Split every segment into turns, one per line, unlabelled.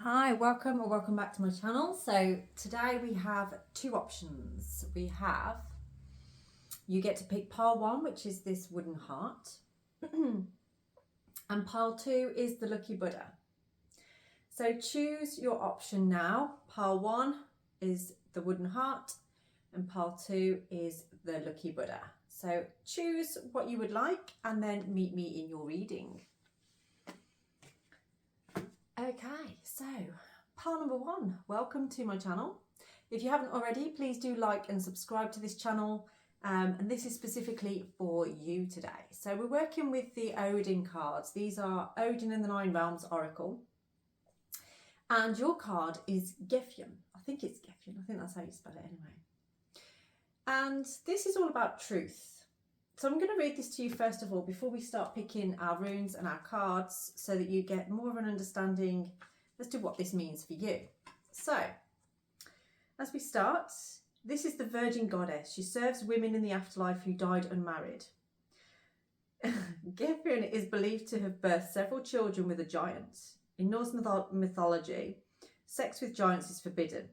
Hi, welcome or welcome back to my channel. So today we have two options. We have, you get to pick pile one, which is this wooden heart, and pile two is the lucky Buddha. So choose your option now. Pile one is the wooden heart and pile two is the lucky Buddha. So choose what you would like and then meet me in your reading. Okay, so pile number one, welcome to my channel. If you haven't already, please do like and subscribe to this channel. And this is specifically for you today. So we're working with the Odin cards. These are Odin and the Nine Realms Oracle. And your card is Gefjon. I think it's Gefjon. I think that's how you spell it anyway. And this is all about truth. So I'm going to read this to you first of all before we start picking our runes and our cards so that you get more of an understanding as to what this means for you. So, as we start, this is the Virgin Goddess. She serves women in the afterlife who died unmarried. Gefjon is believed to have birthed several children with a giant. In Norse mythology, sex with giants is forbidden.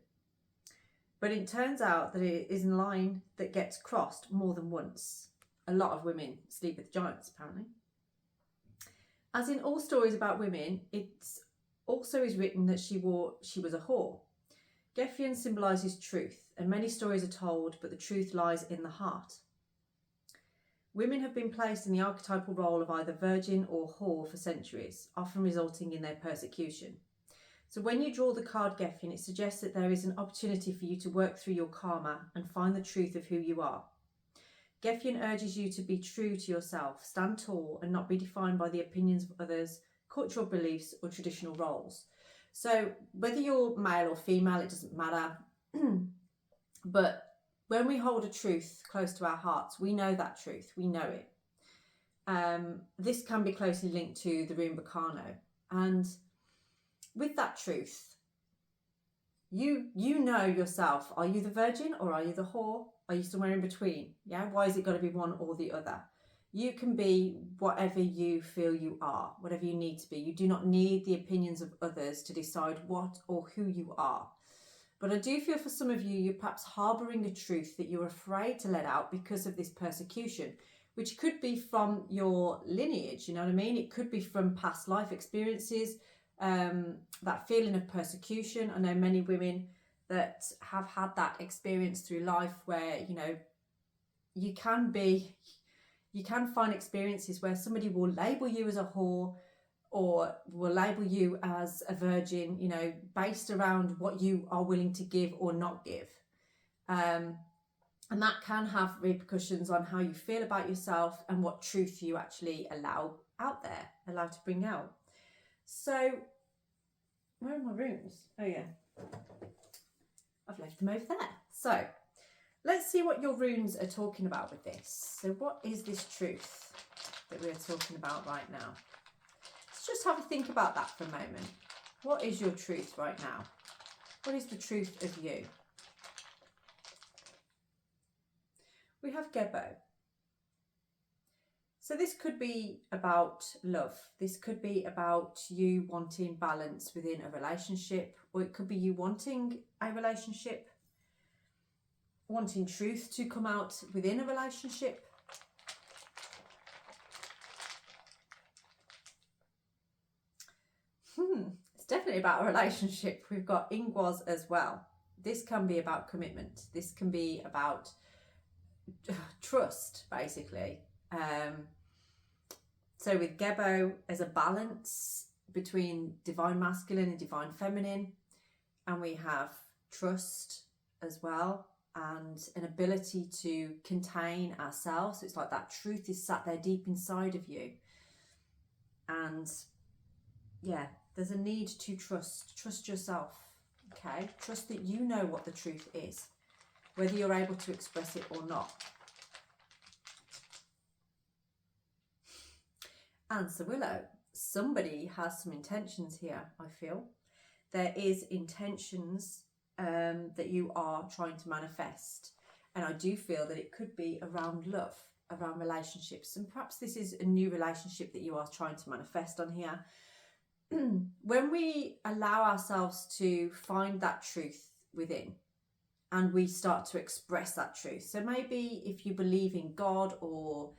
But it turns out that it is a line that gets crossed more than once. A lot of women sleep with giants, apparently. As in all stories about women, it also is written that she was a whore. Gefjon symbolises truth, and many stories are told, but the truth lies in the heart. Women have been placed in the archetypal role of either virgin or whore for centuries, often resulting in their persecution. So when you draw the card Gefjon, it suggests that there is an opportunity for you to work through your karma and find the truth of who you are. Gefjon urges you to be true to yourself, stand tall and not be defined by the opinions of others, cultural beliefs or traditional roles. So whether you're male or female, it doesn't matter. But when we hold a truth close to our hearts, we know that truth, we know it. This can be closely linked to the rune Bacano. And with that truth, you know yourself. Are you the virgin or are you the whore? Are you somewhere in between? Yeah. Why is it got to be one or the other? You can be whatever you feel you are, whatever you need to be. You do not need the opinions of others to decide what or who you are. But I do feel for some of you, you're perhaps harbouring a truth that you're afraid to let out because of this persecution, which could be from your lineage, you know what I mean? It could be from past life experiences, that feeling of persecution. I know many women that have had that experience through life where, you know, you can find experiences where somebody will label you as a whore or will label you as a virgin, you know, based around what you are willing to give or not give. And that can have repercussions on how you feel about yourself and what truth you actually allow out there, allow to bring out. So, where are my runes? Oh yeah, I've left them over there. So, let's see what your runes are talking about with this. So what is this truth that we're talking about right now? Let's just have a think about that for a moment. What is your truth right now? What is the truth of you? We have Gebo. So this could be about love. This could be about you wanting balance within a relationship, or it could be you wanting a relationship, wanting truth to come out within a relationship. It's definitely about a relationship. We've got Ingwas as well. This can be about commitment. This can be about trust, basically. So with Gebo, as a balance between divine masculine and divine feminine, and we have trust as well, and an ability to contain ourselves. So it's like that truth is sat there deep inside of you. And yeah, there's a need to trust yourself, okay? Trust that you know what the truth is, whether you're able to express it or not. Answer Willow. Somebody has some intentions here, I feel. There is intentions that you are trying to manifest. And I do feel that it could be around love, around relationships. And perhaps this is a new relationship that you are trying to manifest on here. when we allow ourselves to find that truth within and we start to express that truth. So maybe if you believe in God, or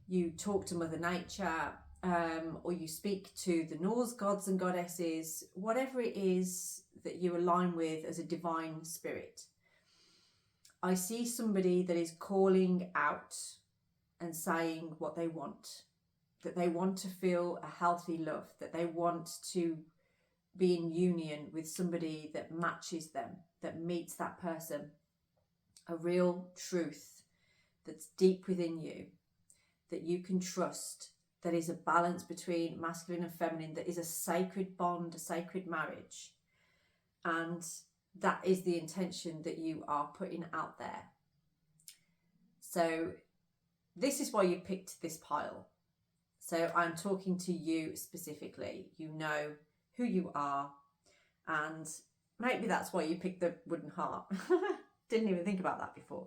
you talk to Mother Nature, or you speak to the Norse gods and goddesses, whatever it is that you align with as a divine spirit, I see somebody that is calling out and saying what they want, that they want to feel a healthy love, that they want to be in union with somebody that matches them, that meets that person, a real truth that's deep within you, that you can trust, that is a balance between masculine and feminine, that is a sacred bond, a sacred marriage. And that is the intention that you are putting out there. So this is why you picked this pile. So I'm talking to you specifically. You know who you are, and maybe that's why you picked the wooden heart. Didn't even think about that before.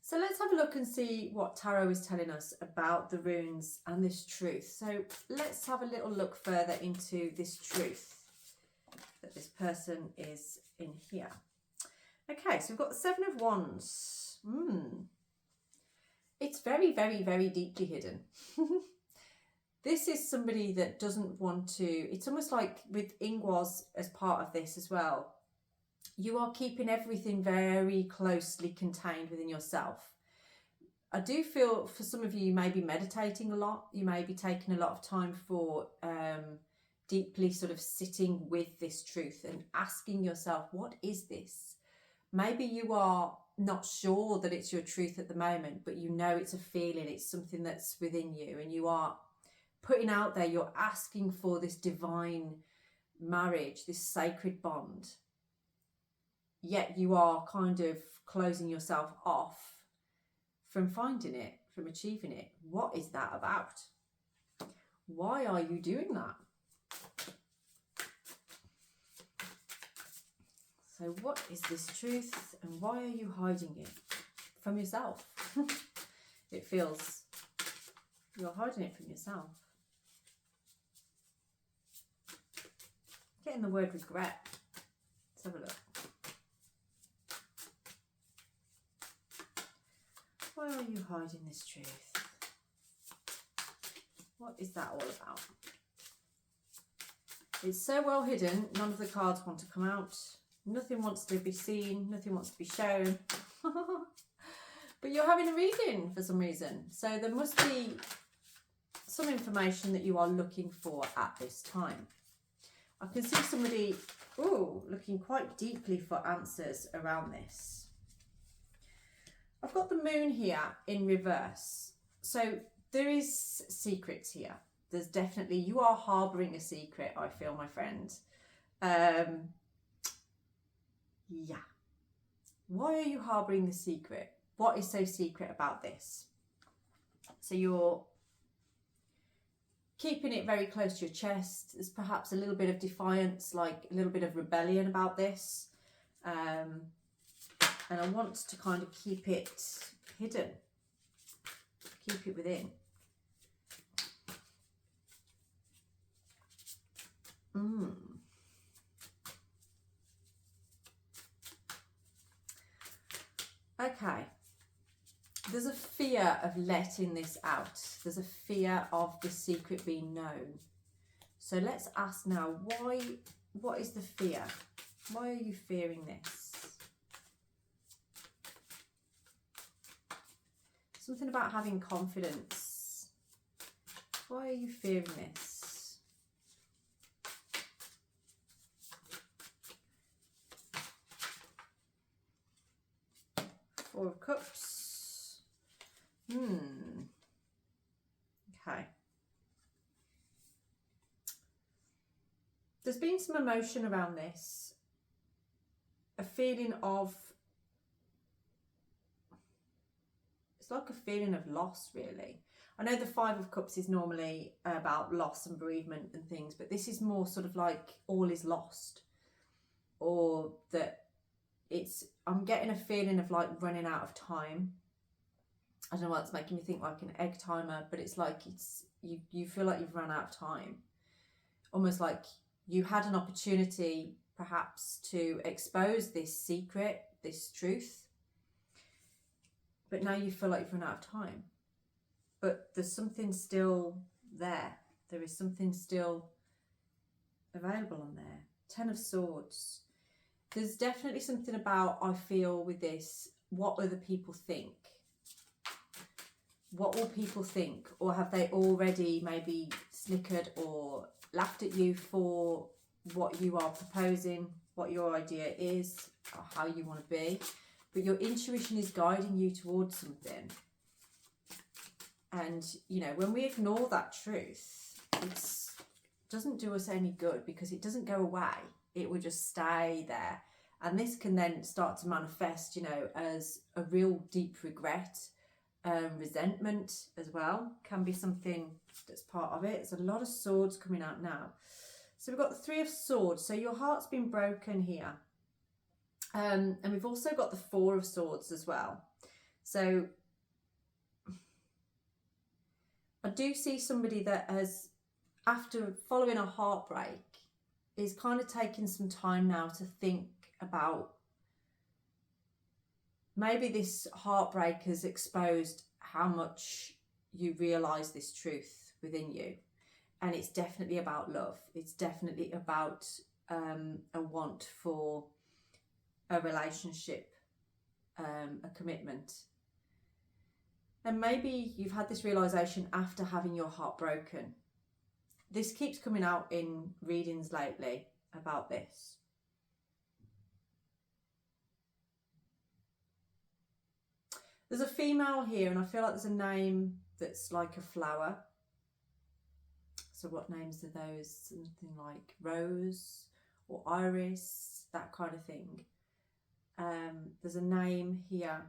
So let's have a look and see what tarot is telling us about the runes and this truth. So let's have a little look further into this truth that this person is in here. Okay, so we've got the Seven of Wands. It's very, very, very deeply hidden. This is somebody that doesn't want to, it's almost like with Ingwas as part of this as well. You are keeping everything very closely contained within yourself. I do feel for some of you, you may be meditating a lot. You may be taking a lot of time for deeply sort of sitting with this truth and asking yourself, what is this? Maybe you are not sure that it's your truth at the moment, but you know it's a feeling, it's something that's within you, and you are putting out there, you're asking for this divine marriage, this sacred bond. Yet you are kind of closing yourself off from finding it, from achieving it. What is that about? Why are you doing that? So what is this truth, and why are you hiding it from yourself? It feels you're hiding it from yourself. Getting the word regret. Let's have a look. Why are you hiding this truth? What is that all about? It's so well hidden, none of the cards want to come out. Nothing wants to be seen, nothing wants to be shown. But you're having a reading for some reason. So there must be some information that you are looking for at this time. I can see somebody, looking quite deeply for answers around this. I've got the moon here in reverse. So there is secrets here. There's definitely, you are harbouring a secret, I feel, my friend. Yeah. Why are you harbouring the secret? What is so secret about this? So you're keeping it very close to your chest. There's perhaps a little bit of defiance, like a little bit of rebellion about this. And I want to kind of keep it hidden, keep it within. Okay. There's a fear of letting this out. There's a fear of the secret being known. So let's ask now, what is the fear? Why are you fearing this? Something about having confidence. Why are you fearing this? Four of Cups. Okay. There's been some emotion around this. A feeling of, it's like a feeling of loss, really. I know the Five of Cups is normally about loss and bereavement and things, but this is more sort of like all is lost, or that I'm getting a feeling of like running out of time. I don't know why it's making me think like an egg timer, but it's like you feel like you've run out of time, almost like you had an opportunity perhaps to expose this secret, this truth, but now you feel like you've run out of time. But there's something still there. There is something still available on there. 10 of Swords. There's definitely something about, I feel with this, what other people think. What will people think? Or have they already maybe snickered or laughed at you for what you are proposing, what your idea is, or how you want to be? But your intuition is guiding you towards something. And, you know, when we ignore that truth, it doesn't do us any good, because it doesn't go away. It will just stay there. And this can then start to manifest, you know, as a real deep regret. Resentment as well can be something that's part of it. There's a lot of swords coming out now. So we've got the 3 of Swords. So your heart's been broken here. And we've also got the 4 of Swords as well. So I do see somebody that has, after following a heartbreak, is kind of taking some time now to think about, maybe this heartbreak has exposed how much you realise this truth within you. And it's definitely about love. It's definitely about a want for a relationship, a commitment. And maybe you've had this realisation after having your heart broken. This keeps coming out in readings lately about this. There's a female here, and I feel like there's a name that's like a flower. So what names are those? Something like Rose or Iris, that kind of thing. There's a name here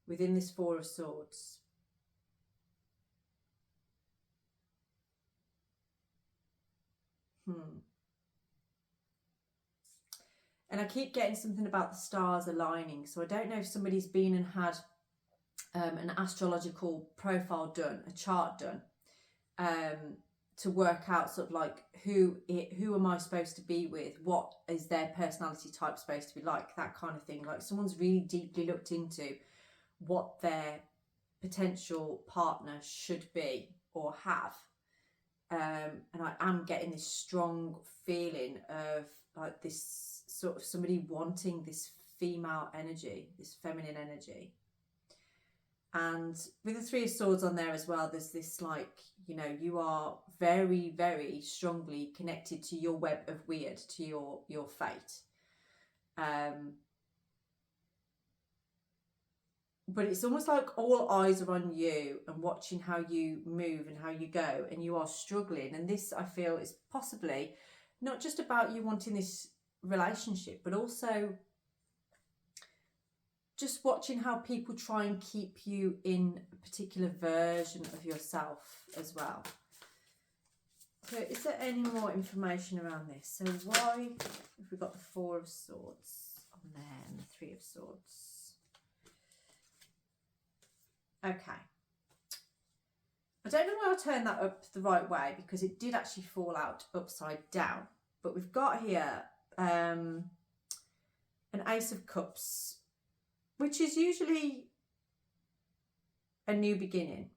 within this 4 of Swords. And I keep getting something about the stars aligning. So I don't know if somebody's been and had an astrological profile done, a chart done, to work out sort of like who am I supposed to be with? What is their personality type supposed to be like? That kind of thing. Like someone's really deeply looked into what their potential partner should be or have. And I am getting this strong feeling of like this sort of somebody wanting this female energy, this feminine energy. And with the 3 of Swords on there as well, there's this like, you know, you are very, very strongly connected to your web of Wyrd, to your fate. But it's almost like all eyes are on you and watching how you move and how you go, and you are struggling. And this, I feel, is possibly not just about you wanting this relationship, but also just watching how people try and keep you in a particular version of yourself as well. So is there any more information around this? So why have we got the 4 of Swords on there and the 3 of Swords? Okay. I don't know why I turned that up the right way, because it did actually fall out upside down. But we've got here an Ace of Cups, which is usually a new beginning.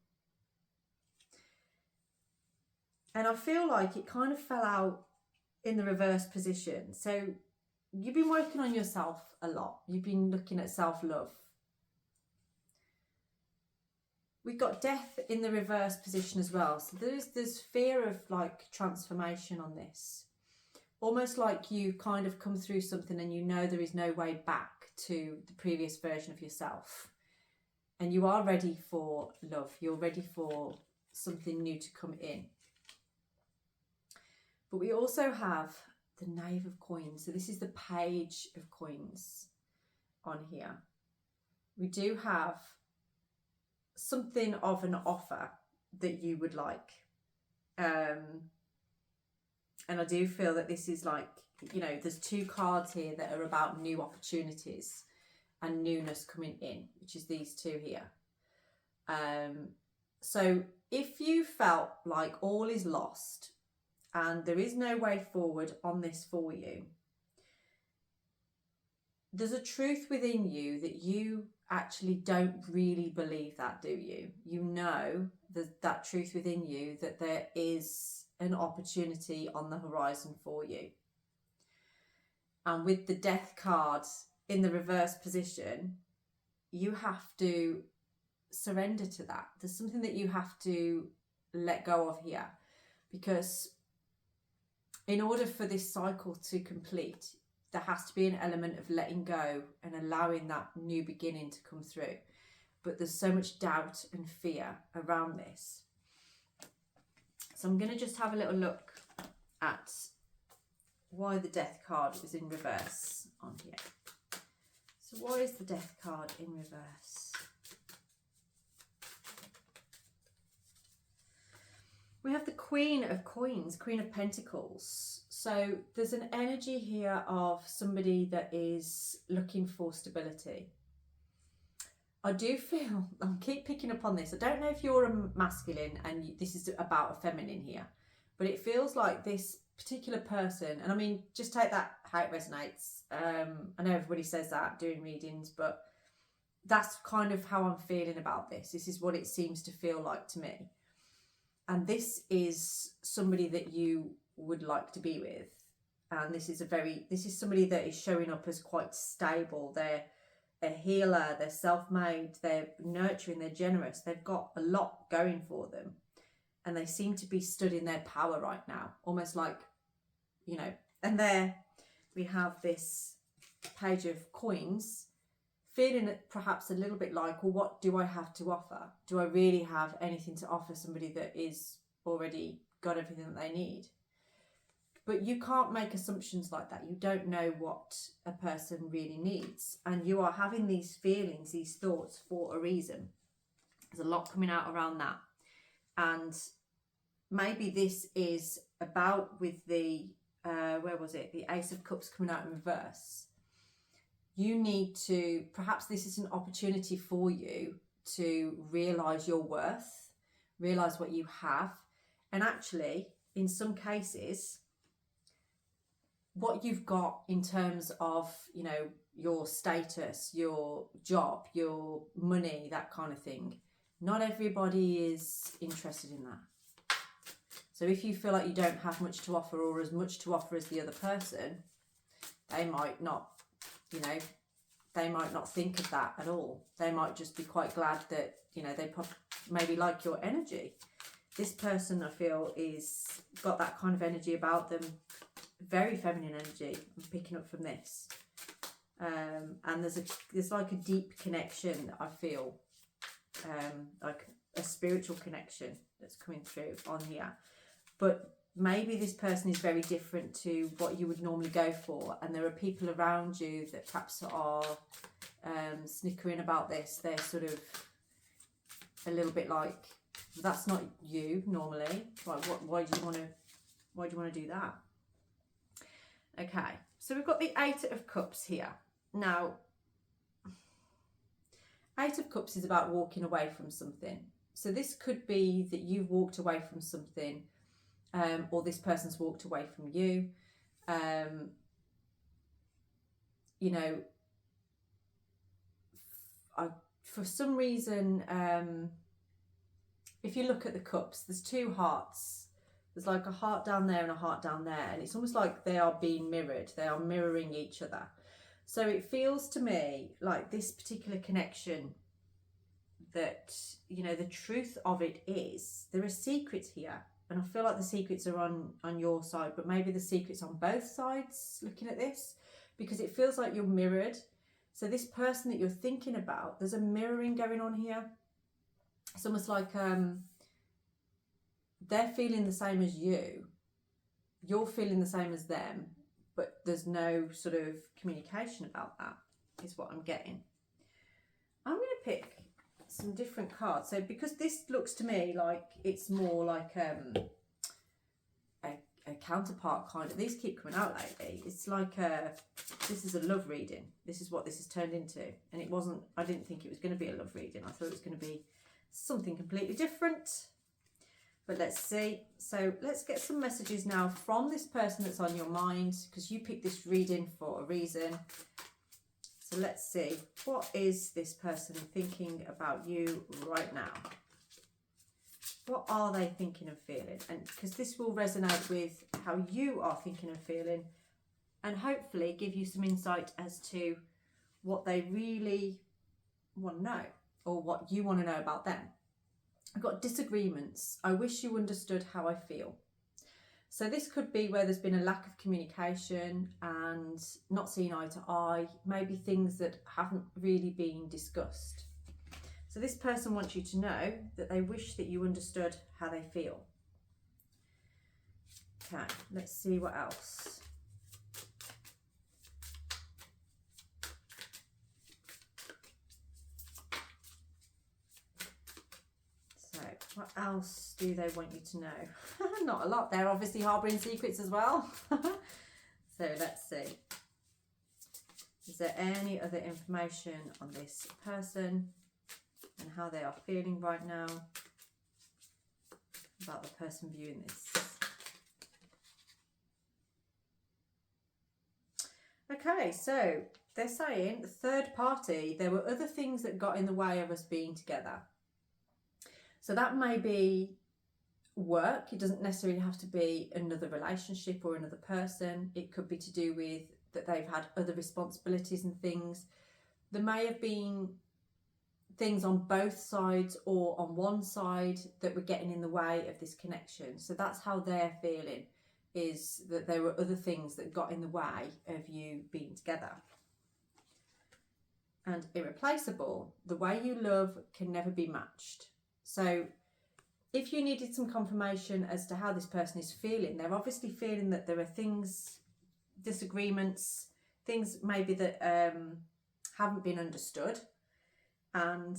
And I feel like it kind of fell out in the reverse position. So you've been working on yourself a lot. You've been looking at self-love. We've got Death in the reverse position as well. So there's fear of like transformation on this. Almost like you kind of come through something and you know there is no way back to the previous version of yourself. And you are ready for love. You're ready for something new to come in. But we also have the Knave of Coins. So this is the Page of Coins on here. We do have something of an offer that you would like. And I do feel that this is like, you know, there's 2 cards here that are about new opportunities and newness coming in, which is these 2 here. So if you felt like all is lost and there is no way forward on this for you. There's a truth within you that you actually don't really believe that, do you? You know that truth within you, that there is an opportunity on the horizon for you. And with the Death card in the reverse position, you have to surrender to that. There's something that you have to let go of here, because in order for this cycle to complete, there has to be an element of letting go and allowing that new beginning to come through. But there's so much doubt and fear around this. So I'm going to just have a little look at why the Death card is in reverse on here. So why is the Death card in reverse? We have the Queen of Coins, Queen of Pentacles. So there's an energy here of somebody that is looking for stability. I do feel, I keep picking up on this, I don't know if you're a masculine and this is about a feminine here, but it feels like this particular person, and I mean, just take that how it resonates. I know everybody says that doing readings, but that's kind of how I'm feeling about this. This is what it seems to feel like to me. And this is somebody that you would like to be with. And this is somebody that is showing up as quite stable. They're a healer, they're self-made, they're nurturing, they're generous. They've got a lot going for them. And they seem to be stood in their power right now. Almost like, you know, and there we have this Page of Coins, feeling perhaps a little bit like, well, what do I have to offer? Do I really have anything to offer somebody that is already got everything that they need? But you can't make assumptions like that. You don't know what a person really needs. And you are having these feelings, these thoughts for a reason. There's a lot coming out around that. And maybe this is about with the, where was it? The Ace of Cups coming out in reverse. You need to, perhaps this is an opportunity for you to realise your worth, realise what you have, and actually, in some cases, what you've got in terms of, you know, your status, your job, your money, that kind of thing. Not everybody is interested in that. So if you feel like you don't have much to offer or as much to offer as the other person, they might not, you know, they might not think of that at all. They might just be quite glad that, you know, they maybe like your energy. This person, I feel, is got that kind of energy about them. Very feminine energy I'm picking up from this. And there's like a deep connection that I feel, like a spiritual connection that's coming through on here. But maybe this person is very different to what you would normally go for, and there are people around you that perhaps are snickering about this. They're sort of a little bit like, that's not you normally. Like, why do you want to do that? Okay, so we've got the Eight of Cups here. Now, Eight of Cups is about walking away from something. So this could be that you've walked away from something, or this person's walked away from you. You know, for some reason, if you look at the cups, there's two hearts. There's like a heart down there and a heart down there, and it's almost like they are being mirrored. They are mirroring each other. So it feels to me like this particular connection, that, you know, the truth of it is there are secrets here. And I feel like the secrets are on your side, but maybe the secrets on both sides looking at this, because it feels like you're mirrored. So this person that you're thinking about, there's a mirroring going on here. It's almost like they're feeling the same as you. You're feeling the same as them, but there's no sort of communication about that, is what I'm getting. I'm going to pick some different cards. So because this looks to me like it's more like a counterpart kind of, these keep coming out lately. It's like this is a love reading. This is what this has turned into. And it wasn't, I didn't think it was going to be a love reading. I thought it was going to be something completely different. But let's see. So let's get some messages now from this person that's on your mind, because you picked this reading for a reason. So let's see, what is this person thinking about you right now? What are they thinking and feeling? And because this will resonate with how you are thinking and feeling, and hopefully give you some insight as to what they really want to know, or what you want to know about them. I've got disagreements. I wish you understood how I feel. So this could be where there's been a lack of communication and not seeing eye to eye, maybe things that haven't really been discussed. So this person wants you to know that they wish that you understood how they feel. Okay, let's see what else. What else do they want you to know? Not a lot. They're obviously harbouring secrets as well. So let's see. Is there any other information on this person and how they are feeling right now about the person viewing this? Okay, so they're saying third party, there were other things that got in the way of us being together. So that may be work. It doesn't necessarily have to be another relationship or another person. It could be to do with that they've had other responsibilities and things. There may have been things on both sides or on one side that were getting in the way of this connection. So that's how they're feeling, is that there were other things that got in the way of you being together. And irreplaceable, the way you love can never be matched. So if you needed some confirmation as to how this person is feeling, they're obviously feeling that there are things, disagreements, things maybe that haven't been understood. And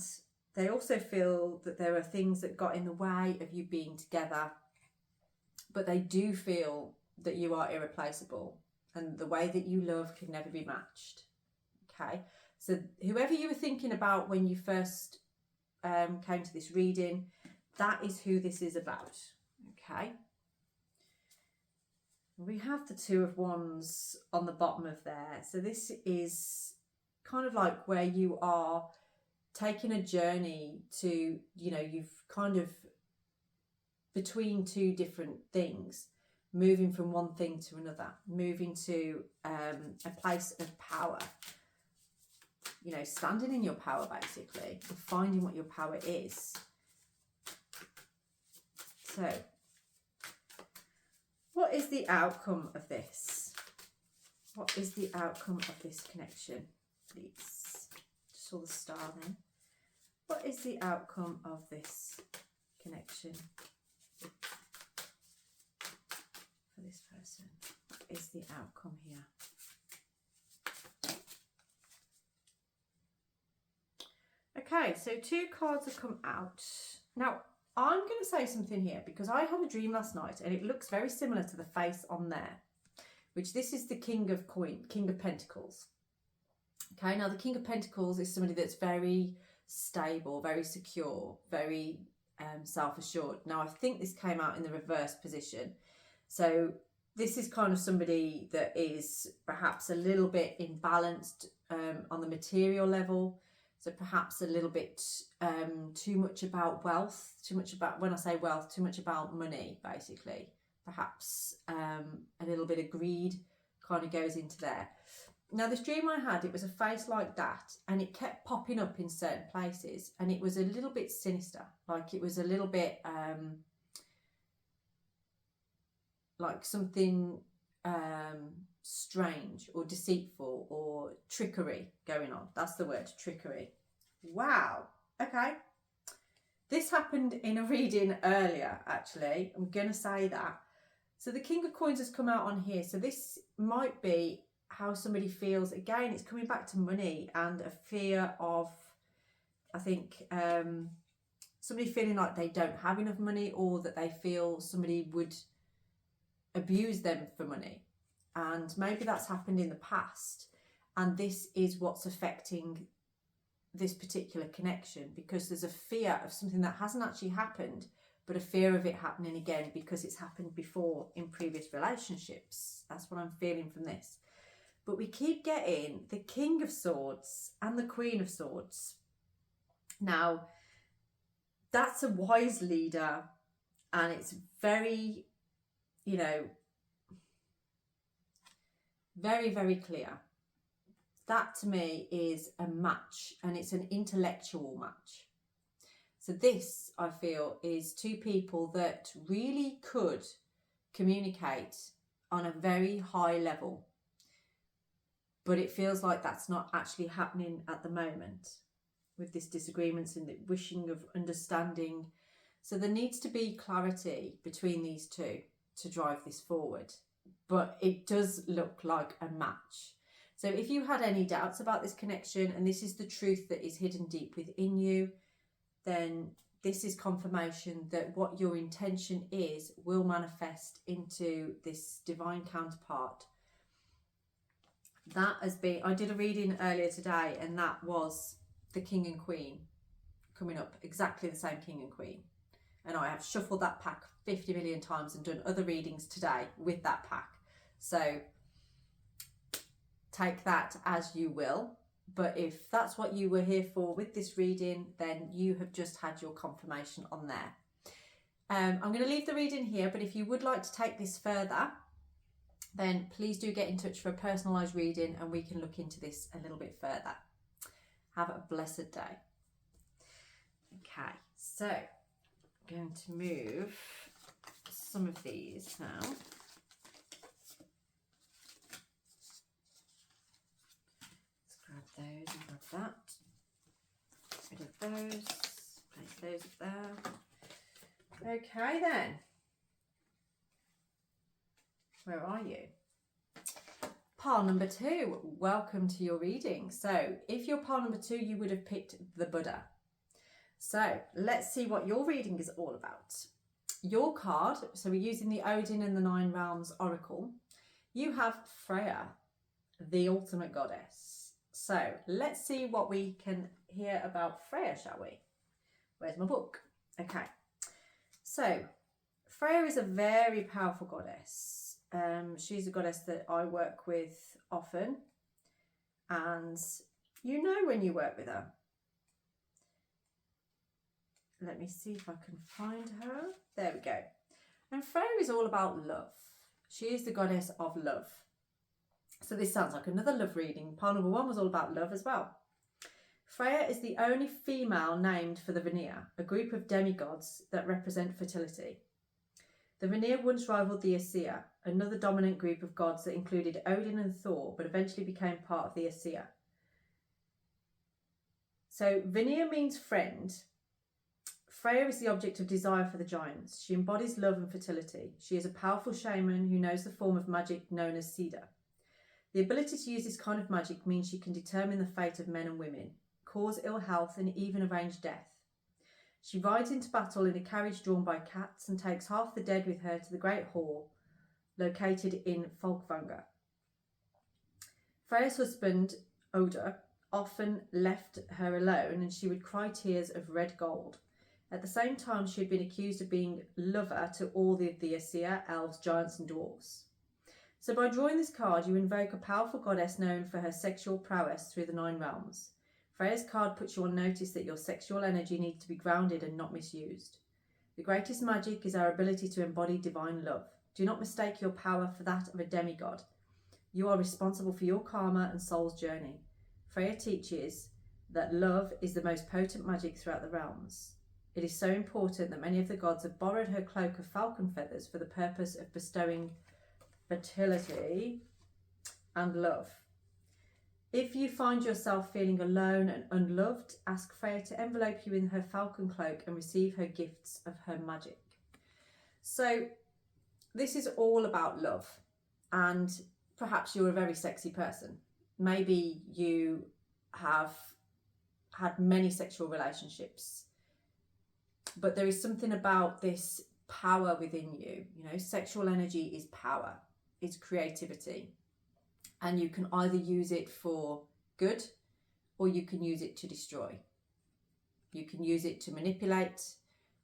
they also feel that there are things that got in the way of you being together, but they do feel that you are irreplaceable and the way that you love can never be matched. Okay, so whoever you were thinking about when you first came to this reading, that is who this is about. Okay, we have the Two of Wands on the bottom of there. So this is kind of like where you are taking a journey to, you know, you've kind of between two different things, moving from one thing to another, moving to a place of power, you know, standing in your power basically, and finding what your power is. So what is the outcome of this? What is the outcome of this connection, please? Just saw the star then. What is the outcome of this connection for this person? What is the outcome here? Okay, so two cards have come out. Now, I'm going to say something here because I had a dream last night and it looks very similar to the face on there, which this is the King of Pentacles. Okay, now the King of Pentacles is somebody that's very stable, very secure, very self-assured. Now, I think this came out in the reverse position. So this is kind of somebody that is perhaps a little bit imbalanced on the material level. So perhaps a little bit too much about wealth, too much about, when I say wealth, too much about money, basically. Perhaps a little bit of greed kind of goes into there. Now, this dream I had, it was a face like that, and it kept popping up in certain places, and it was a little bit sinister, like it was a little bit like something strange or deceitful or trickery going on. That's the word, trickery. Wow. Okay. This happened in a reading earlier, actually. I'm going to say that. So the King of Coins has come out on here. So this might be how somebody feels. Again, it's coming back to money and a fear of, I think, somebody feeling like they don't have enough money, or that they feel somebody would abuse them for money. And maybe that's happened in the past, and this is what's affecting this particular connection, because there's a fear of something that hasn't actually happened, but a fear of it happening again because it's happened before in previous relationships. That's what I'm feeling from this. But we keep getting the King of Swords and the Queen of Swords. Now, that's a wise leader, and it's very, you know, very, very clear. That to me is a match, and it's an intellectual match. So this, I feel, is two people that really could communicate on a very high level. But it feels like that's not actually happening at the moment with this disagreements and the wishing of understanding. So there needs to be clarity between these two to drive this forward. But it does look like a match. So if you had any doubts about this connection, and this is the truth that is hidden deep within you, then this is confirmation that what your intention is will manifest into this divine counterpart. That has been, I did a reading earlier today, and that was the King and Queen coming up, exactly the same King and Queen. And I have shuffled that pack 50 million times and done other readings today with that pack. So take that as you will. But if that's what you were here for with this reading, then you have just had your confirmation on there. I'm going to leave the reading here, but if you would like to take this further, then please do get in touch for a personalised reading and we can look into this a little bit further. Have a blessed day. Okay, so I'm going to move some of these now. Let's grab those and grab that. Get rid of those. Place those up there. Okay then. Where are you? Pile number 2, welcome to your reading. So if you're pile number 2, you would have picked the Buddha. So let's see what your reading is all about. Your card, so we're using the Odin and the 9 Realms Oracle. You have Freya, the ultimate goddess. So let's see what we can hear about Freya, shall we? Where's my book? Okay. So Freya is a very powerful goddess. She's a goddess that I work with often, and you know when you work with her. Let me see if I can find her. There we go. And Freya is all about love. She is the goddess of love. So this sounds like another love reading. Pile number 1 was all about love as well. Freya is the only female named for the Vanir, a group of demigods that represent fertility. The Vanir once rivaled the Aesir, another dominant group of gods that included Odin and Thor, but eventually became part of the Aesir. So Vanir means friend. Freya is the object of desire for the giants. She embodies love and fertility. She is a powerful shaman who knows the form of magic known as Cedar. The ability to use this kind of magic means she can determine the fate of men and women, cause ill health, and even arrange death. She rides into battle in a carriage drawn by cats and takes half the dead with her to the Great Hall, located in Folkvanga. Freya's husband, Oda, often left her alone, and she would cry tears of red gold. At the same time, she had been accused of being lover to all the Aesir, elves, giants and dwarves. So by drawing this card, you invoke a powerful goddess known for her sexual prowess through the 9 realms. Freya's card puts you on notice that your sexual energy needs to be grounded and not misused. The greatest magic is our ability to embody divine love. Do not mistake your power for that of a demigod. You are responsible for your karma and soul's journey. Freya teaches that love is the most potent magic throughout the realms. It is so important that many of the gods have borrowed her cloak of falcon feathers for the purpose of bestowing fertility and love. If you find yourself feeling alone and unloved, ask Freya to envelope you in her falcon cloak and receive her gifts of her magic. So this is all about love, and perhaps you're a very sexy person. Maybe you have had many sexual relationships, but there is something about this power within you. You know, sexual energy is power, it's creativity. And you can either use it for good or you can use it to destroy. You can use it to manipulate,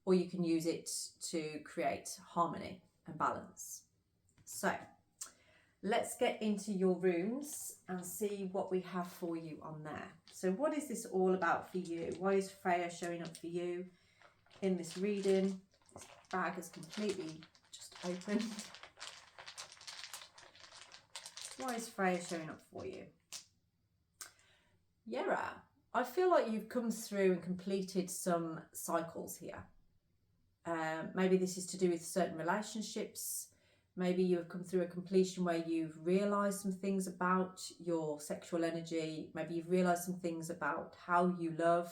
or you can use it to create harmony and balance. So let's get into your runes and see what we have for you on there. So what is this all about for you? Why is Freya showing up for you in this reading? This bag is completely just opened. Why is Freya showing up for you? Yera, I feel like you've come through and completed some cycles here. Maybe this is to do with certain relationships. Maybe you have come through a completion where you've realised some things about your sexual energy. Maybe you've realised some things about how you love,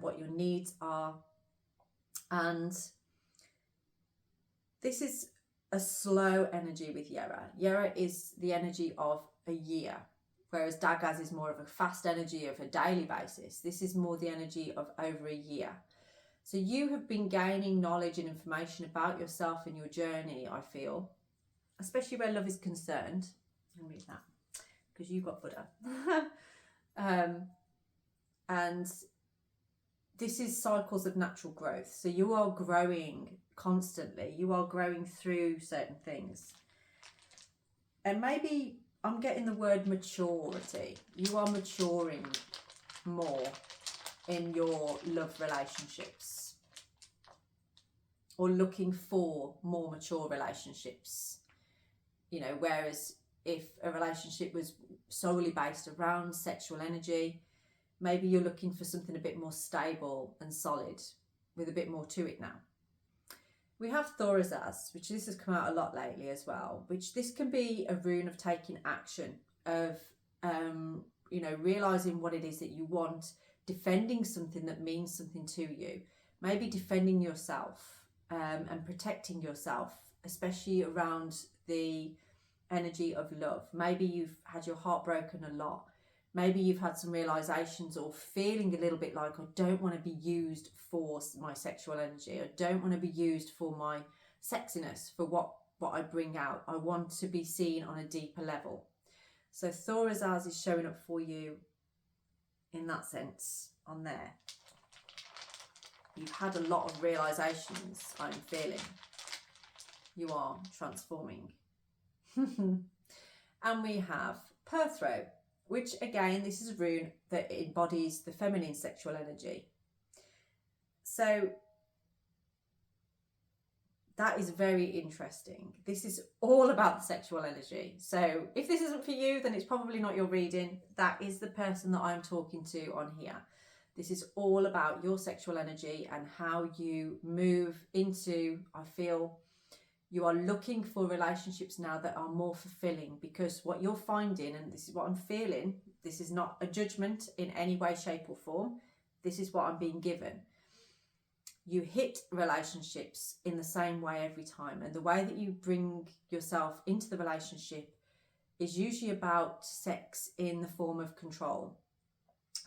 what your needs are. And this is a slow energy with Yera. Yera is the energy of a year, whereas Dagaz is more of a fast energy of a daily basis. This is more the energy of over a year. So you have been gaining knowledge and information about yourself and your journey, I feel, especially where love is concerned. I'll read that because you've got Buddha. And this is cycles of natural growth. So you are growing constantly. You are growing through certain things. And maybe I'm getting the word maturity. You are maturing more in your love relationships, or looking for more mature relationships, you know, whereas if a relationship was solely based around sexual energy, maybe you're looking for something a bit more stable and solid with a bit more to it now. We have Thorazaz, which this has come out a lot lately as well, which this can be a rune of taking action, of you know, realizing what it is that you want, defending something that means something to you, maybe defending yourself and protecting yourself, especially around the energy of love. Maybe you've had your heart broken a lot. Maybe you've had some realizations or feeling a little bit like, I don't want to be used for my sexual energy. I don't want to be used for my sexiness, for what I bring out. I want to be seen on a deeper level. So Thorazaz is showing up for you in that sense on there. You've had a lot of realizations, I'm feeling. You are transforming. And we have Perthro, which again, this is a rune that embodies the feminine sexual energy. So that is very interesting. This is all about the sexual energy. So if this isn't for you, then it's probably not your reading. That is the person that I'm talking to on here. This is all about your sexual energy and how you move into, I feel, you are looking for relationships now that are more fulfilling, because what you're finding, and this is what I'm feeling, this is not a judgment in any way, shape or form. This is what I'm being given. You hit relationships in the same way every time. And the way that you bring yourself into the relationship is usually about sex in the form of control.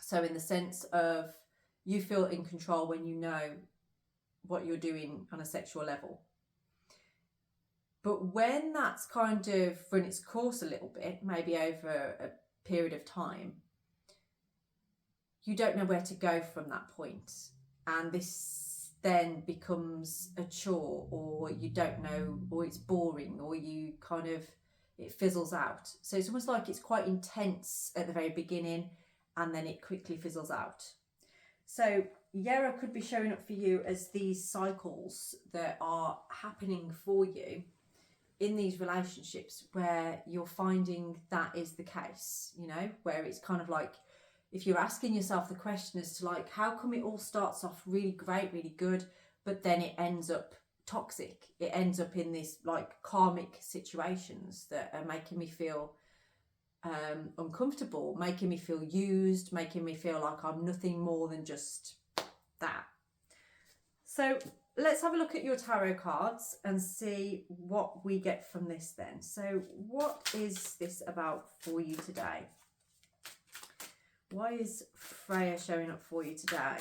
So in the sense of you feel in control when you know what you're doing on a sexual level. But when that's kind of run its course a little bit, maybe over a period of time, you don't know where to go from that point. And this then becomes a chore, or you don't know, or it's boring, or you kind of, it fizzles out. So it's almost like it's quite intense at the very beginning and then it quickly fizzles out. So Yera could be showing up for you as these cycles that are happening for you in these relationships where you're finding that is the case, you know, where it's kind of like, if you're asking yourself the question as to like, how come it all starts off really great, really good, but then it ends up toxic? It ends up in these like karmic situations that are making me feel uncomfortable, making me feel used, making me feel like I'm nothing more than just that. So let's have a look at your tarot cards and see what we get from this then. So what is this about for you today? Why is Freya showing up for you today?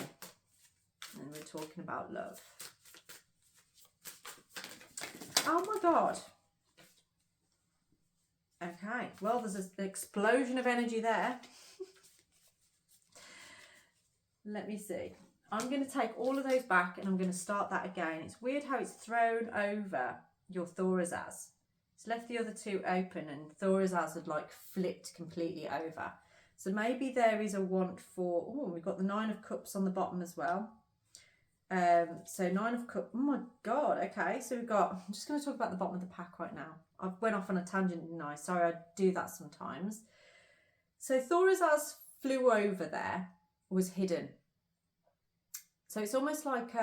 And we're talking about love. Oh my God. Okay, well, there's an explosion of energy there. Let me see. I'm going to take all of those back and I'm going to start that again. It's weird how it's thrown over your Thorazaz. It's left the other two open and Thorazaz had like flipped completely over. So maybe there is a want for, oh, we've got the 9 of Cups on the bottom as well. So 9 of Cups, oh my God, okay. So we've got, I'm just going to talk about the bottom of the pack right now. I went off on a tangent, didn't I? Sorry, I do that sometimes. So Thorazaz flew over there, was hidden. So it's almost like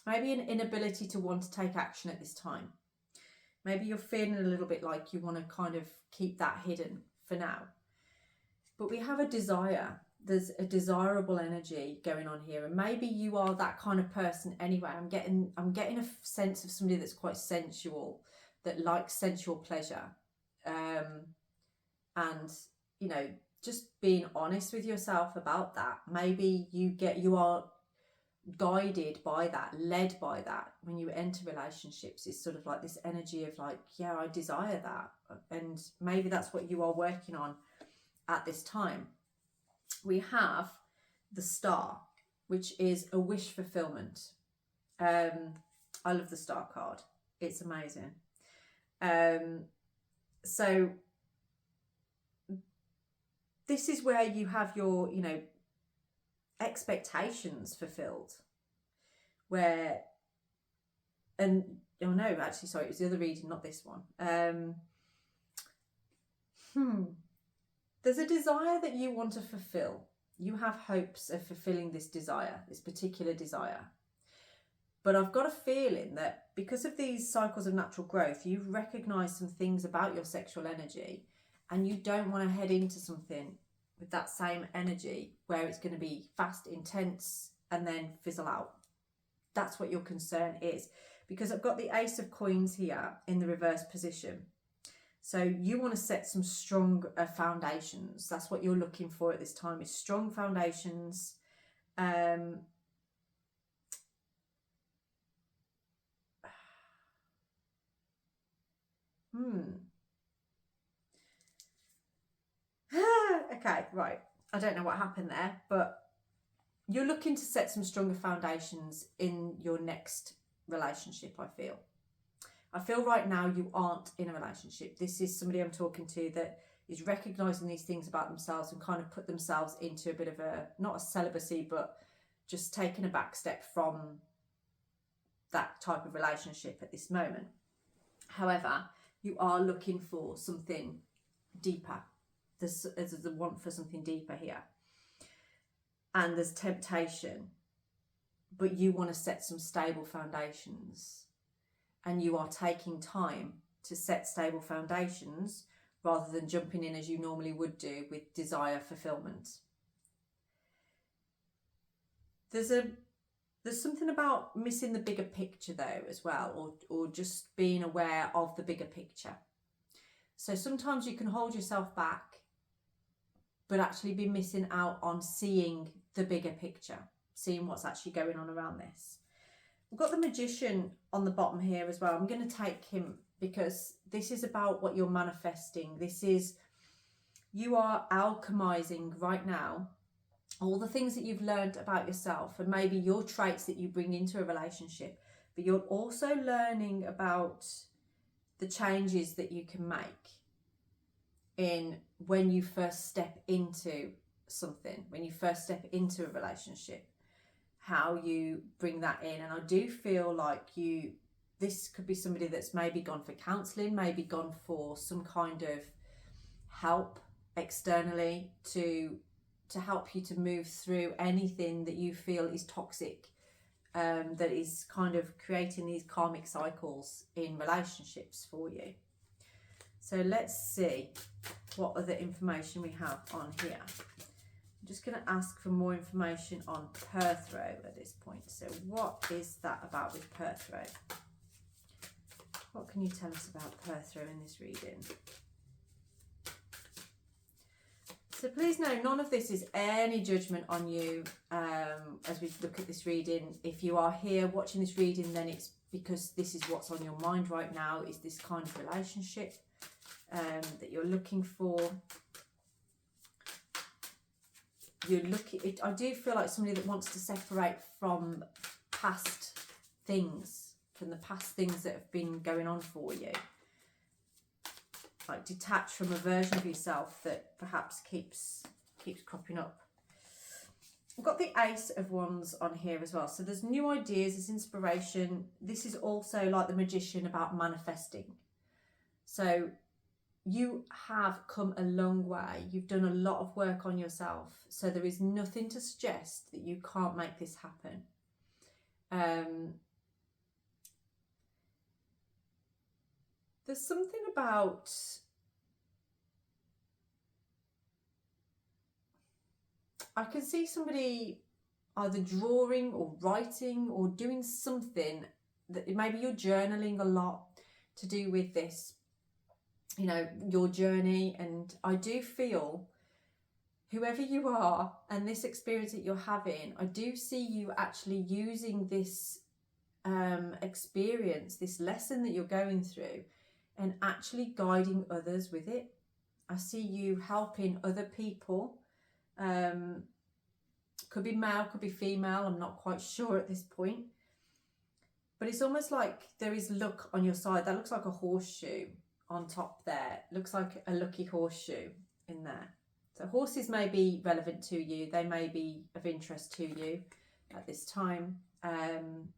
maybe an inability to want to take action at this time. Maybe you're feeling a little bit like you want to kind of keep that hidden for now. But we have a desire. There's a desirable energy going on here. And maybe you are that kind of person anyway. I'm getting a sense of somebody that's quite sensual, that likes sensual pleasure. And, you know, just being honest with yourself about that. Maybe you are guided by that, led by that when you enter relationships. It's sort of like this energy of like, yeah, I desire that. And maybe that's what you are working on at this time. We have the Star, which is a wish fulfillment. I love the Star card. It's amazing. So this is where you have your, you know, expectations fulfilled. Where, and oh no, actually, sorry, it was the other reading, not this one. There's a desire that you want to fulfill. You have hopes of fulfilling this desire, this particular desire. But I've got a feeling that because of these cycles of natural growth, you've recognized some things about your sexual energy and you don't want to head into something with that same energy where it's going to be fast, intense, and then fizzle out. That's what your concern is. Because I've got the Ace of Coins here in the reverse position. So you want to set some strong foundations. That's what you're looking for at this time, is strong foundations. Okay, right. I don't know what happened there, but you're looking to set some stronger foundations in your next relationship, I feel. I feel right now you aren't in a relationship. This is somebody I'm talking to that is recognising these things about themselves and kind of put themselves into a bit of a, not a celibacy, but just taking a back step from that type of relationship at this moment. However, you are looking for something deeper. There's a want for something deeper here. And there's temptation, but you want to set some stable foundations. And you are taking time to set stable foundations rather than jumping in as you normally would do with desire fulfillment. There's something about missing the bigger picture though as well, or just being aware of the bigger picture. So sometimes you can hold yourself back, but actually be missing out on seeing the bigger picture, seeing what's actually going on around this. We've got the Magician on the bottom here as well. I'm going to take him because this is about what you're manifesting. This is, you are alchemizing right now all the things that you've learned about yourself and maybe your traits that you bring into a relationship, but you're also learning about the changes that you can make in when you first step into something, when you first step into a relationship, how you bring that in. And I do feel like this could be somebody that's maybe gone for counselling, maybe gone for some kind of help externally to help you to move through anything that you feel is toxic, that is kind of creating these karmic cycles in relationships for you. So let's see what other information we have on here. I'm just going to ask for more information on Perthrow at this point. So what is that about with Perthrow? What can you tell us about Perthrow in this reading? So please know, none of this is any judgment on you as we look at this reading. If you are here watching this reading, then it's because this is what's on your mind right now, is this kind of relationship that you're looking for. you're looking, I do feel like somebody that wants to separate from past things, from the past things that have been going on for you. Like detach from a version of yourself that perhaps keeps cropping up. I've got the Ace of Wands on here as well. So there's new ideas, there's inspiration. This is also like the Magician, about manifesting. So you have come a long way. You've done a lot of work on yourself. So there is nothing to suggest that you can't make this happen. There's something about I can see somebody either drawing or writing or doing something that maybe you're journaling a lot to do with this, you know, your journey. And I do feel, whoever you are and this experience that you're having, I do see you actually using this experience, this lesson that you're going through, and actually guiding others with it. I see you helping other people. Could be male, could be female, I'm not quite sure at this point. But it's almost like there is luck on your side. That looks like a horseshoe on top there. Looks like a lucky horseshoe in there. So horses may be relevant to you. They may be of interest to you at this time.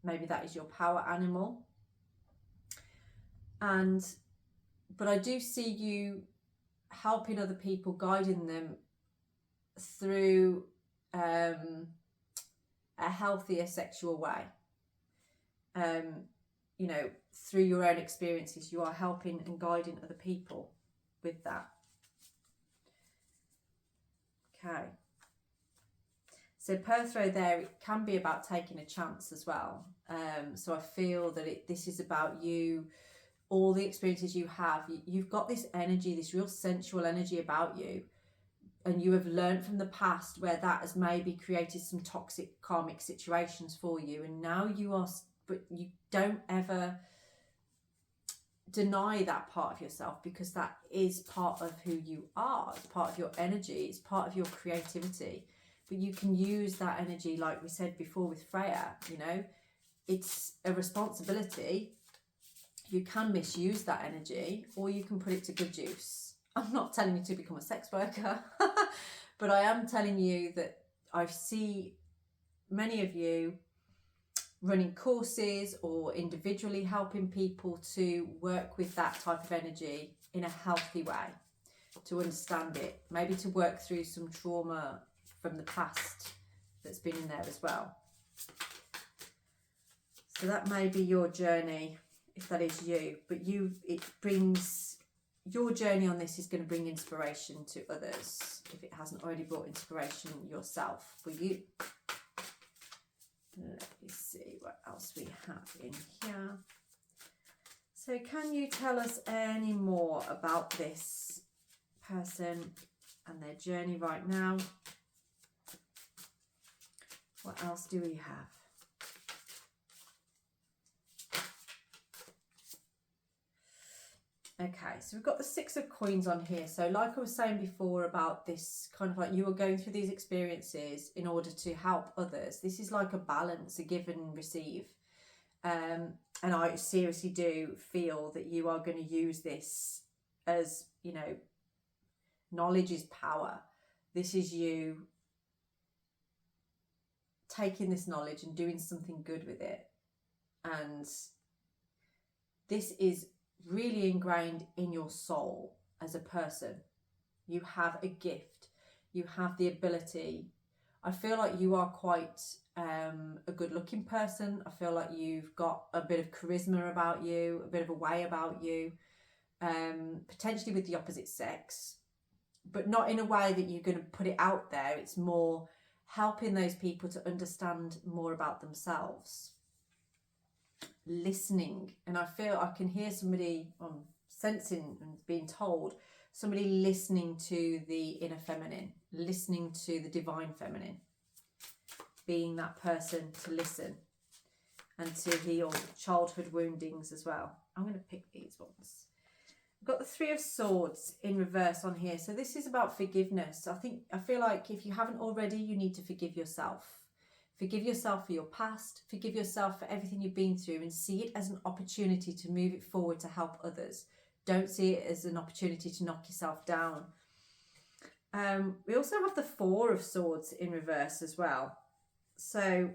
Maybe that is your power animal. But I do see you helping other people, guiding them through a healthier sexual way. You know, through your own experiences, you are helping and guiding other people with that. Okay. So per throw there, it can be about taking a chance as well. So I feel that this is about you, all the experiences you have. You've got this energy, this real sensual energy about you. And you have learned from the past where that has maybe created some toxic karmic situations for you. And now but you don't ever deny that part of yourself, because that is part of who you are. It's part of your energy. It's part of your creativity. But you can use that energy, like we said before with Freya, you know, it's a responsibility. You can misuse that energy, or you can put it to good use. I'm not telling you to become a sex worker, but I am telling you that I see many of you running courses or individually helping people to work with that type of energy in a healthy way, to understand it, maybe to work through some trauma from the past that's been in there as well. So that may be your journey, if that is you, but your journey on this is going to bring inspiration to others, if it hasn't already brought inspiration yourself for you. Let me see what else we have in here. So can you tell us any more about this person and their journey right now? What else do we have? Okay, so we've got the Six of Coins on here. So like I was saying before about this, kind of like you are going through these experiences in order to help others. This is like a balance, a give and receive. And I seriously do feel that you are going to use this as, you know, knowledge is power. This is you taking this knowledge and doing something good with it. And this is really ingrained in your soul as a person. You have a gift. You have the ability. I feel like you are quite a good looking person. I feel like you've got a bit of charisma about you, a bit of a way about you, potentially with the opposite sex, but not in a way that you're going to put it out there. It's more helping those people to understand more about themselves. Listening, and I feel I can hear somebody sensing and being told, somebody listening to the inner feminine, listening to the divine feminine, being that person to listen and to heal childhood woundings as well. I'm going to pick these ones. I've got the Three of Swords in reverse on here. So this is about forgiveness. I feel like if you haven't already, you need to forgive yourself. Forgive yourself for your past. Forgive yourself for everything you've been through, and see it as an opportunity to move it forward to help others. Don't see it as an opportunity to knock yourself down. We also have the Four of Swords in reverse as well. So,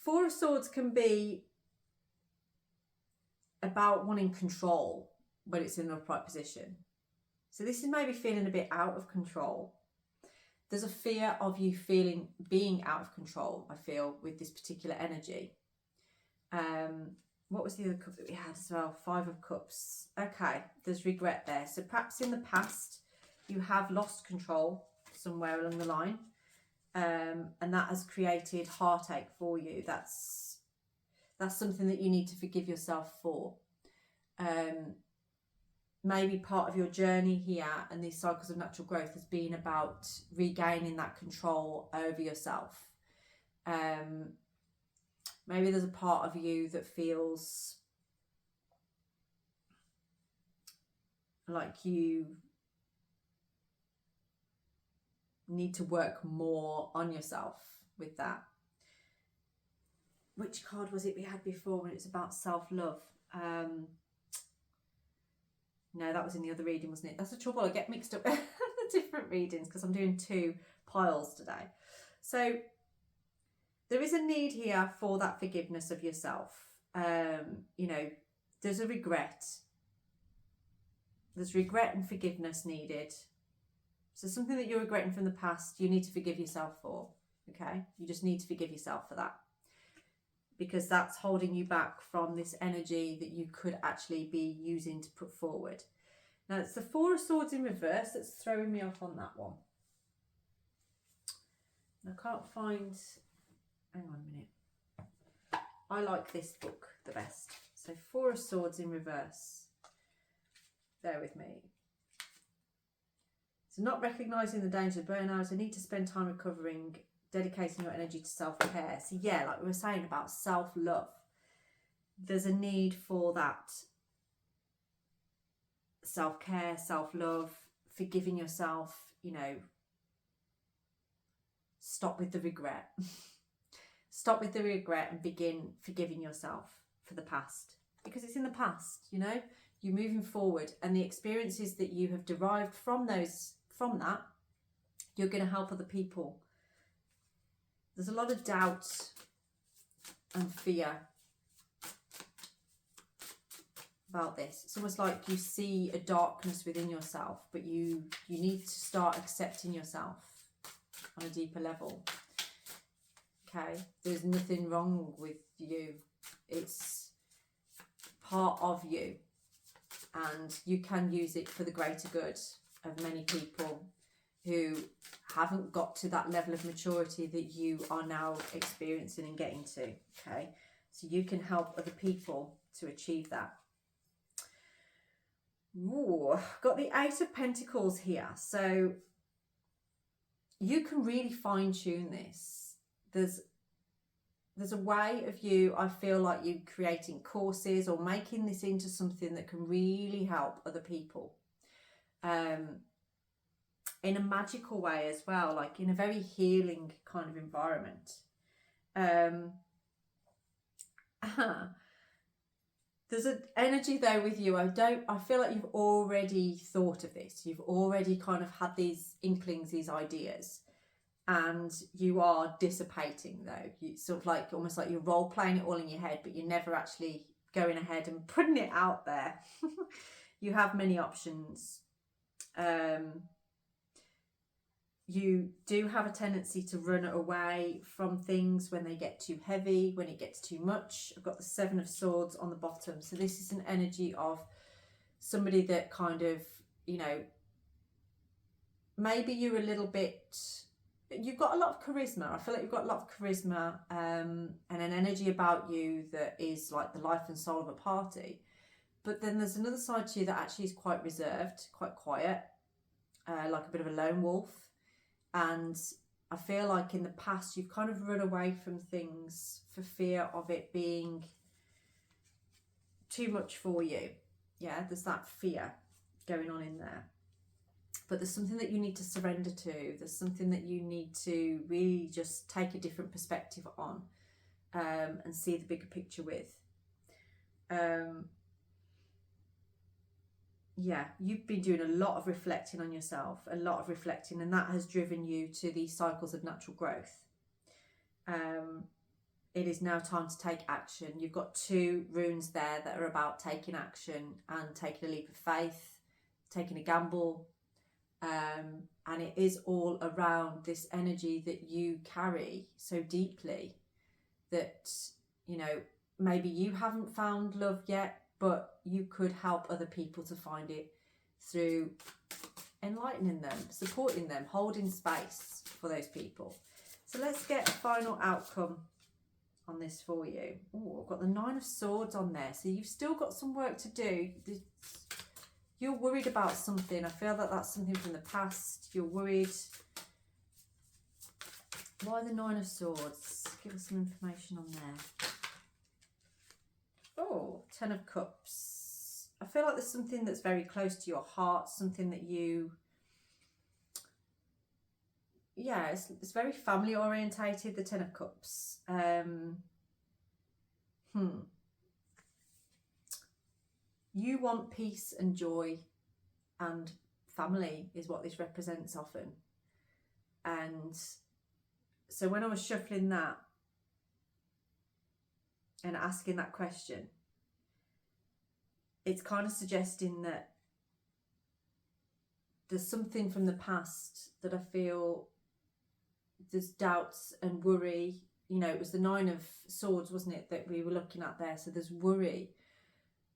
Four of Swords can be about wanting control when it's in an upright position. So this is maybe feeling a bit out of control. There's a fear of you being out of control, I feel, with this particular energy. What was the other cup that we had as well? Five of Cups. Okay, there's regret there. So perhaps in the past you have lost control somewhere along the line, and that has created heartache for you. That's something that you need to forgive yourself for. Maybe part of your journey here and these cycles of natural growth has been about regaining that control over yourself. Maybe there's a part of you that feels like you need to work more on yourself with that. Which card was it we had before when it was about self-love? No, that was in the other reading, wasn't it? That's the trouble. I get mixed up with the different readings because I'm doing two piles today. So there is a need here for that forgiveness of yourself. You know, there's a regret. There's regret and forgiveness needed. So something that you're regretting from the past, you need to forgive yourself for. Okay? You just need to forgive yourself for that. Because that's holding you back from this energy that you could actually be using to put forward. Now, it's the Four of Swords in reverse that's throwing me off on that one. I can't find... Hang on a minute. I like this book the best. So Four of Swords in reverse. Bear with me. So not recognising the danger of burnout. I need to spend time recovering, dedicating your energy to self-care. So yeah, like we were saying about self-love, there's a need for that self-care, self-love, forgiving yourself, you know. Stop with the regret. Stop with the regret and begin forgiving yourself for the past, because it's in the past, you know. You're moving forward, and the experiences that you have derived from that, you're going to help other people. There's a lot of doubt and fear about this. It's almost like you see a darkness within yourself, but you need to start accepting yourself on a deeper level. Okay, there's nothing wrong with you. It's part of you, and you can use it for the greater good of many people who haven't got to that level of maturity that you are now experiencing and getting to. Okay, so you can help other people to achieve that. Ooh, got the Eight of Pentacles here. So you can really fine tune this. There's a way of you, I feel like you creating courses or making this into something that can really help other people. In a magical way as well, like in a very healing kind of environment. There's an energy there with you. I feel like you've already thought of this. You've already kind of had these inklings, these ideas, and you are dissipating though. You sort of like, almost like you're role playing it all in your head, but you're never actually going ahead and putting it out there. You have many options. You do have a tendency to run away from things when they get too heavy, when it gets too much. I've got the Seven of Swords on the bottom. So this is an energy of somebody that kind of, you know, maybe you're a little bit, you've got a lot of charisma. I feel like you've got a lot of charisma and an energy about you that is like the life and soul of a party. But then there's another side to you that actually is quite reserved, quite quiet, like a bit of a lone wolf. And I feel like in the past you've kind of run away from things for fear of it being too much for you. Yeah, there's that fear going on in there. But there's something that you need to surrender to. There's something that you need to really just take a different perspective on, and see the bigger picture with. Yeah, you've been doing a lot of reflecting on yourself, and that has driven you to these cycles of natural growth. It is now time to take action. You've got 2 runes there that are about taking action and taking a leap of faith, taking a gamble. And it is all around this energy that you carry so deeply that, you know, maybe you haven't found love yet, but you could help other people to find it through enlightening them, supporting them, holding space for those people. So let's get a final outcome on this for you. Oh, I've got the 9 of Swords on there. So you've still got some work to do. You're worried about something. I feel that that's something from the past. You're worried. Why the 9 of Swords? Give us some information on there. Oh, 10 of Cups. I feel like there's something that's very close to your heart, something that you... Yeah, it's very family orientated, the 10 of Cups. You want peace and joy and family is what this represents often. And so when I was shuffling that and asking that question, it's kind of suggesting that there's something from the past that I feel there's doubts and worry. You know, it was the 9 of Swords, wasn't it, that we were looking at there? So there's worry,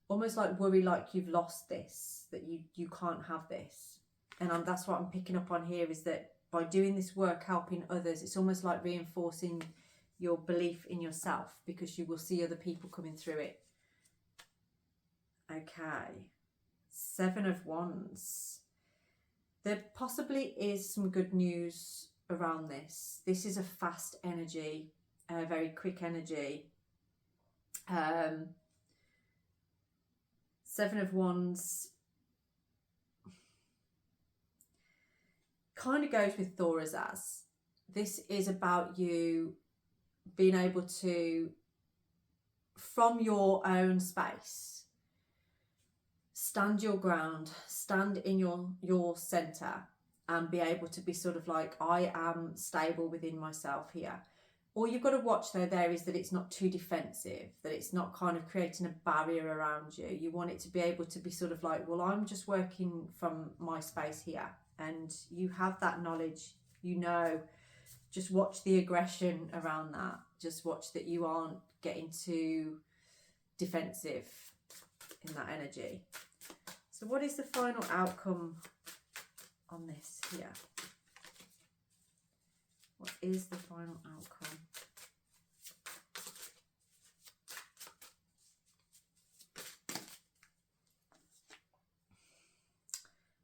almost like worry like you've lost this, that you can't have this. And that's what I'm picking up on here, is that by doing this work, helping others, it's almost like reinforcing your belief in yourself, because you will see other people coming through it. Okay, 7 of Wands. There possibly is some good news around this. This is a fast energy, a very quick energy. 7 of Wands kind of goes with Thorazaz. This is about you being able to, from your own space, stand your ground, stand in your center, and be able to be sort of like, I am stable within myself here. All you've got to watch there is that it's not too defensive, that it's not kind of creating a barrier around you. You want it to be able to be sort of like, well, I'm just working from my space here. And you have that knowledge, you know, just watch the aggression around that. Just watch that you aren't getting too defensive in that energy. So what is the final outcome on this here? What is the final outcome?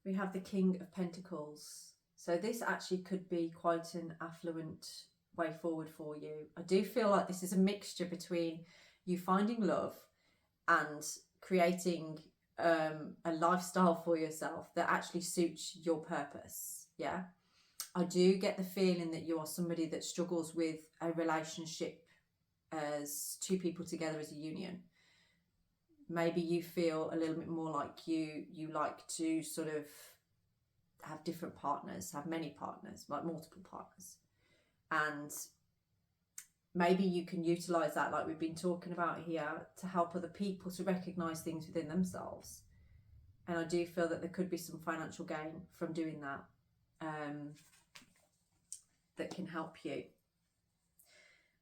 We have the King of Pentacles. So this actually could be quite an affluent way forward for you. I do feel like this is a mixture between you finding love and creating a lifestyle for yourself that actually suits your purpose. Yeah, I do get the feeling that you are somebody that struggles with a relationship as 2 people together as a union. Maybe you feel a little bit more like you like to sort of have different partners, have many partners, like multiple partners. And maybe you can utilize that, like we've been talking about here, to help other people to recognize things within themselves. And I do feel that there could be some financial gain from doing that, that can help you.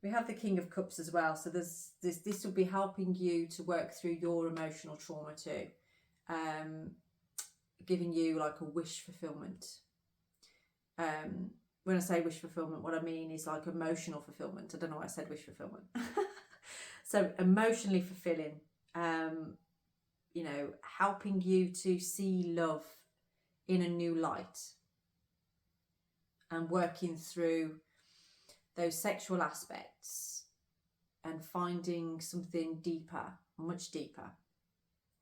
We have the King of Cups as well. So this will be helping you to work through your emotional trauma too. Giving you like a wish fulfillment. When I say wish fulfillment, what I mean is like emotional fulfillment. I don't know why I said wish fulfillment. So emotionally fulfilling, you know, helping you to see love in a new light and working through those sexual aspects and finding something deeper, much deeper,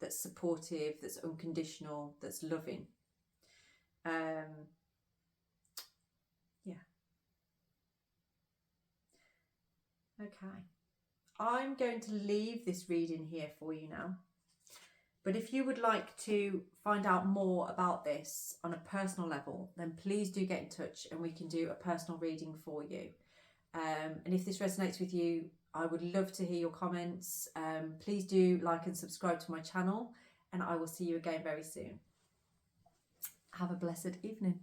that's supportive, that's unconditional, that's loving. Yeah. Okay. I'm going to leave this reading here for you now. But if you would like to find out more about this on a personal level, then please do get in touch and we can do a personal reading for you. And if this resonates with you, I would love to hear your comments. Please do like and subscribe to my channel, and I will see you again very soon. Have a blessed evening.